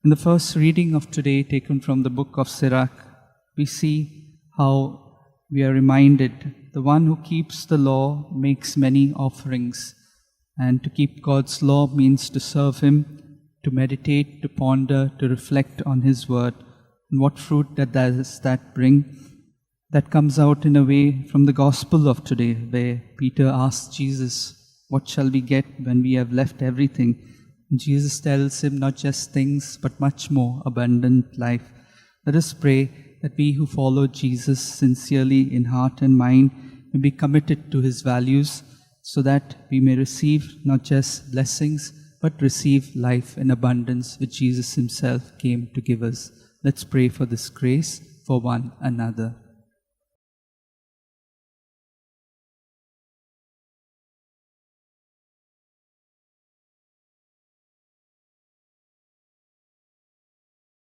In the first reading of today, taken from the book of Sirach, we see how we are reminded the one who keeps the law makes many offerings. And to keep God's law means to serve Him, to meditate, to ponder, to reflect on His word. And what fruit does that bring? That comes out in a way from the gospel of today, where Peter asks Jesus, "What shall we get when we have left everything?" And Jesus tells him not just things, but much more abundant life. Let us pray that we who follow Jesus sincerely in heart and mind may be committed to His values, so that we may receive not just blessings, but receive life in abundance which Jesus Himself came to give us. Let's pray for this grace for one another.